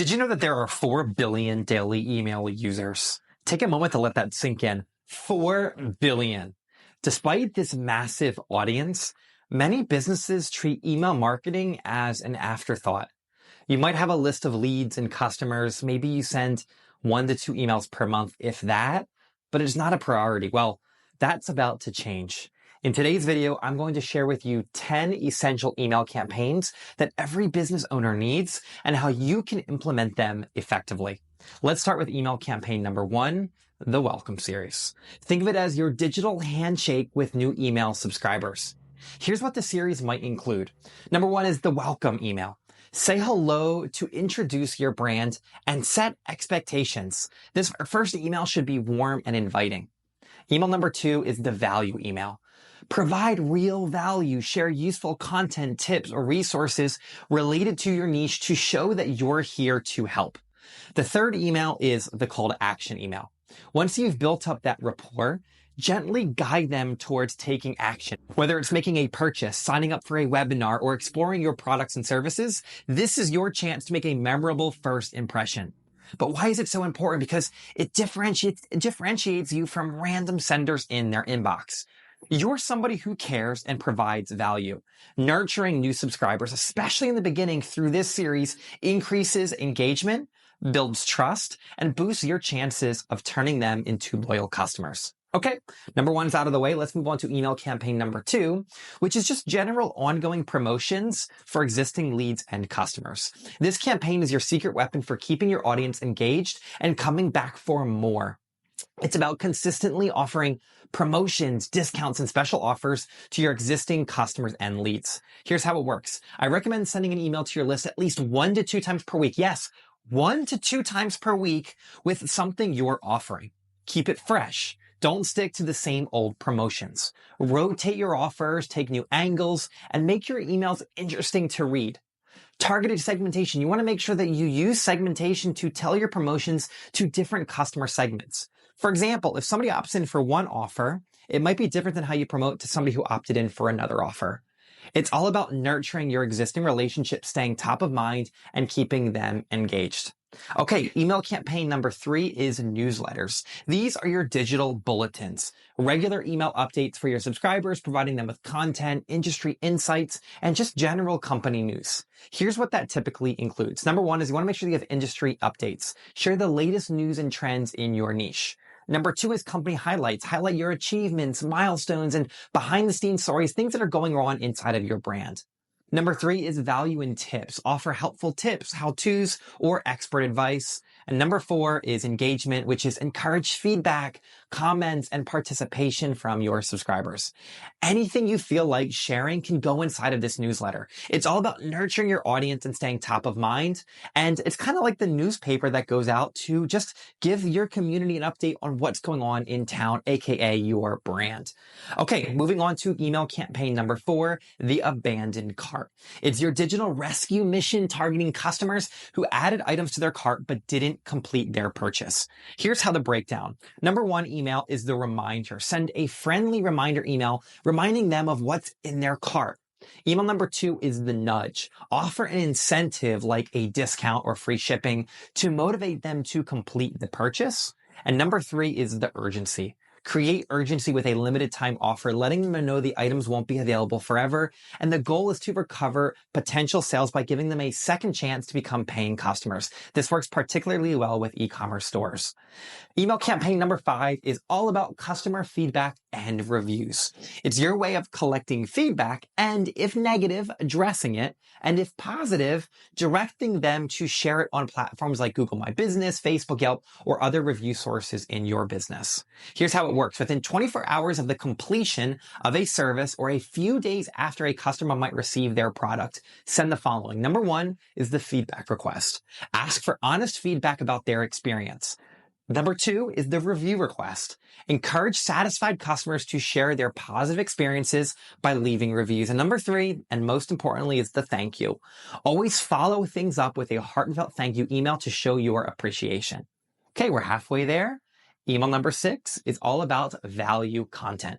Did you know that there are 4 billion daily email users? Take a moment to let that sink in. 4 billion. Despite this massive audience, many businesses treat email marketing as an afterthought. You might have a list of leads and customers. Maybe you send 1 to 2 emails per month, if that, but it's not a priority. Well, that's about to change. In today's video, I'm going to share with you 10 essential email campaigns that every business owner needs and how you can implement them effectively. Let's start with email campaign number 1, the Welcome Series. Think of it as your digital handshake with new email subscribers. Here's what the series might include. Number 1 is the welcome email. Say hello to introduce your brand and set expectations. This first email should be warm and inviting. Email number 2 is the value email. Provide real value, share useful content, tips, or resources related to your niche to show that you're here to help. The third email is the call to action email. Once you've built up that rapport, gently guide them towards taking action. Whether it's making a purchase, signing up for a webinar, or exploring your products and services, this is your chance to make a memorable first impression. But why is it so important? Because it differentiates you from random senders in their inbox. You're somebody who cares and provides value. Nurturing new subscribers, especially in the beginning through this series, increases engagement, builds trust, and boosts your chances of turning them into loyal customers. Okay, number 1 is out of the way. Let's move on to email campaign number 2, which is just general ongoing promotions for existing leads and customers. This campaign is your secret weapon for keeping your audience engaged and coming back for more. It's about consistently offering promotions, discounts, and special offers to your existing customers and leads. Here's how it works. I recommend sending an email to your list at least 1 to 2 times per week. Yes, 1 to 2 times per week with something you're offering. Keep it fresh. Don't stick to the same old promotions. Rotate your offers, take new angles, and make your emails interesting to read. Targeted segmentation. You want to make sure that you use segmentation to tell your promotions to different customer segments. For example, if somebody opts in for one offer, it might be different than how you promote to somebody who opted in for another offer. It's all about nurturing your existing relationships, staying top of mind, and keeping them engaged. Okay, email campaign number 3 is newsletters. These are your digital bulletins, regular email updates for your subscribers, providing them with content, industry insights, and just general company news. Here's what that typically includes. Number 1 is you want to make sure you have industry updates. Share the latest news and trends in your niche. Number 2 is company highlights. Highlight your achievements, milestones, and behind-the-scenes stories, things that are going on inside of your brand. Number 3 is value and tips. Offer helpful tips, how-tos, or expert advice. And number 4 is engagement, which is encourage feedback, comments, and participation from your subscribers. Anything you feel like sharing can go inside of this newsletter. It's all about nurturing your audience and staying top of mind. And it's kind of like the newspaper that goes out to just give your community an update on what's going on in town, aka your brand. Okay, moving on to email campaign number 4, the abandoned cart. It's your digital rescue mission targeting customers who added items to their cart but didn't complete their purchase. Here's how the breakdown. Number 1 email is the reminder. Send a friendly reminder email reminding them of what's in their cart. Email number 2 is the nudge. Offer an incentive like a discount or free shipping to motivate them to complete the purchase. And number 3 is the urgency. Create urgency with a limited time offer, letting them know the items won't be available forever. And the goal is to recover potential sales by giving them a second chance to become paying customers. This works particularly well with e-commerce stores. Email campaign number 5 is all about customer feedback and reviews. It's your way of collecting feedback and, if negative, addressing it, and if positive, directing them to share it on platforms like Google My Business, Facebook, Yelp, or other review sources in your business. Here's how it works. Within 24 hours of the completion of a service or a few days after a customer might receive their product, send the following. Number 1 is the feedback request. Ask for honest feedback about their experience. Number 2 is the review request. Encourage satisfied customers to share their positive experiences by leaving reviews. And number 3, and most importantly, is the thank you. Always follow things up with a heartfelt thank you email to show your appreciation. Okay, we're halfway there. Email number 6 is all about value content.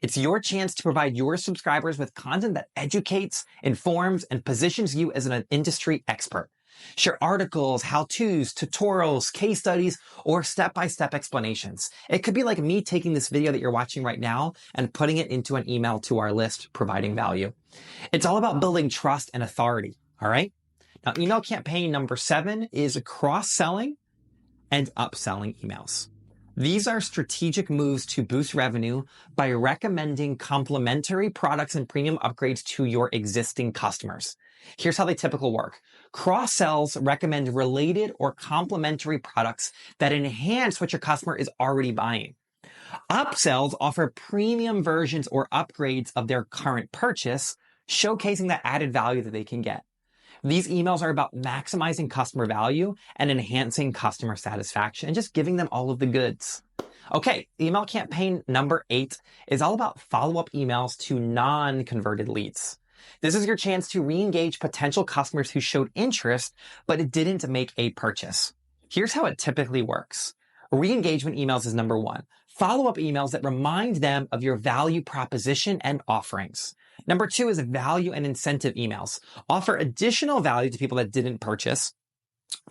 It's your chance to provide your subscribers with content that educates, informs, and positions you as an industry expert. Share articles, how-tos, tutorials, case studies, or step-by-step explanations. It could be like me taking this video that you're watching right now and putting it into an email to our list, providing value. It's all about building trust and authority, all right? Now, email campaign number 7 is cross-selling and upselling emails. These are strategic moves to boost revenue by recommending complementary products and premium upgrades to your existing customers. Here's how they typically work. Cross-sells recommend related or complementary products that enhance what your customer is already buying. Upsells offer premium versions or upgrades of their current purchase, showcasing the added value that they can get. These emails are about maximizing customer value and enhancing customer satisfaction and just giving them all of the goods. Okay, email campaign number 8 is all about follow-up emails to non-converted leads. This is your chance to re-engage potential customers who showed interest, but it didn't make a purchase. Here's how it typically works. Re-engagement emails is number 1. Follow-up emails that remind them of your value proposition and offerings. Number 2 is value and incentive emails. Offer additional value to people that didn't purchase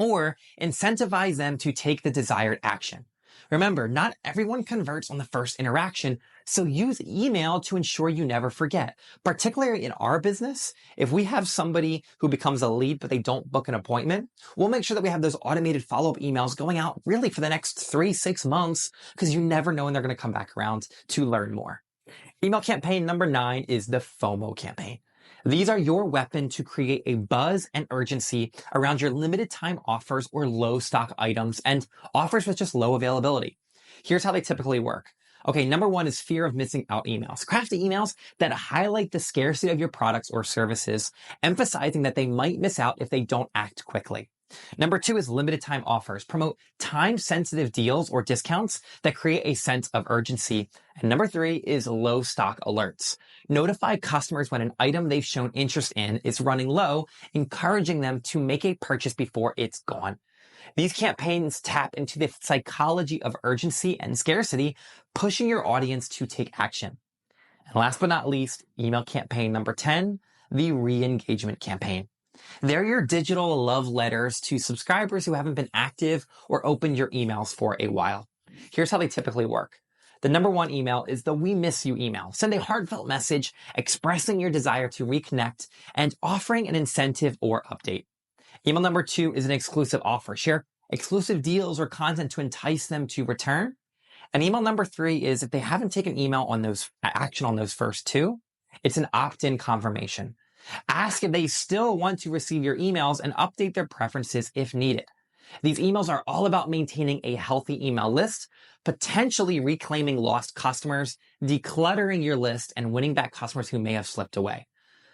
or incentivize them to take the desired action. Remember, not everyone converts on the first interaction, so use email to ensure you never forget. Particularly in our business, if we have somebody who becomes a lead but they don't book an appointment, we'll make sure that we have those automated follow-up emails going out really for the next 3-6 months because you never know when they're going to come back around to learn more. Email campaign number 9 is the FOMO campaign. These are your weapon to create a buzz and urgency around your limited time offers or low stock items and offers with just low availability. Here's how they typically work. Okay, number 1 is fear of missing out emails. Craft emails that highlight the scarcity of your products or services, emphasizing that they might miss out if they don't act quickly. Number 2 is limited time offers. Promote time-sensitive deals or discounts that create a sense of urgency. And number 3 is low stock alerts. Notify customers when an item they've shown interest in is running low, encouraging them to make a purchase before it's gone. These campaigns tap into the psychology of urgency and scarcity, pushing your audience to take action. And last but not least, email campaign number 10, the re-engagement campaign. They're your digital love letters to subscribers who haven't been active or opened your emails for a while. Here's how they typically work. The number 1 email is the "We Miss You" email. Send a heartfelt message expressing your desire to reconnect and offering an incentive or update. Email number 2 is an exclusive offer. Share exclusive deals or content to entice them to return. And email number 3 is if they haven't taken action on those first 2, it's an opt-in confirmation. Ask if they still want to receive your emails and update their preferences if needed. These emails are all about maintaining a healthy email list, potentially reclaiming lost customers, decluttering your list, and winning back customers who may have slipped away.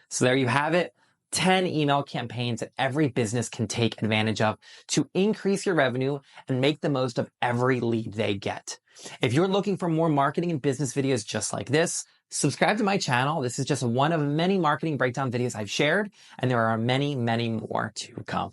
So there you have it. 10 email campaigns that every business can take advantage of to increase your revenue and make the most of every lead they get. If you're looking for more marketing and business videos just like this, subscribe to my channel. This is just one of many marketing breakdown videos I've shared, and there are many, many more to come.